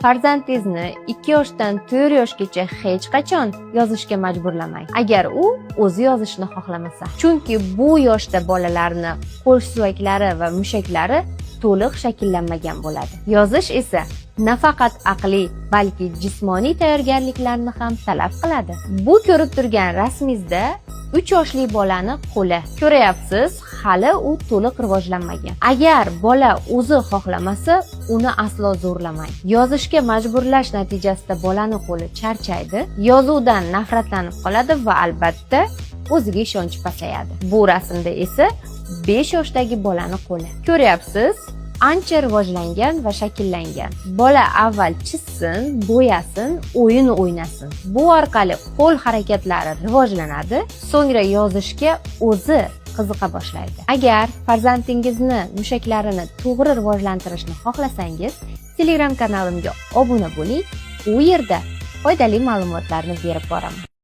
Farzandingizni 2 yoshdan 4 yoshgacha hech qachon yozishga majburlamang, agar u o'zi yozishni xohlamasa. Chunki bu yoshda bolalarning qo'l suyaklari va mushaklari to'liq shakllanmagan bo'ladi. Yozish esa nafaqat aqliy, balki jismoniy tayyorgarliklarni ham talab qiladi. Bu ko'rib turgan rasmingizda 3 yoshli bolani qo'li. Ko'ryapsiz, hali u to'liq rivojlanmagan. Agar bola o'zi xohlamasa, uni aslo zo'rlamang. Yozishga majburlash natijasida bolani qo'li charchaydi, yozuvdan nafratlanib qoladi va albatta o'ziga ishonchi pasayadi. Bu rasmda esa 5 yoshdagi bolani qo'li. Ko'ryapsiz, ancha rivojlangan va shakllangan. Bola avval chizsin, bo'yasin, o'yin o'ynasin. Bu orqali qo'l harakatlari rivojlanadi, so'ngra yozishga o'zi qiziqa boshlaydi. Agar farzandingizni mushaklarini to'g'ri rivojlantirishni xohlasangiz, Telegram kanalimga obuna bo'ling. U yerda foydali ma'lumotlarni berib boraman.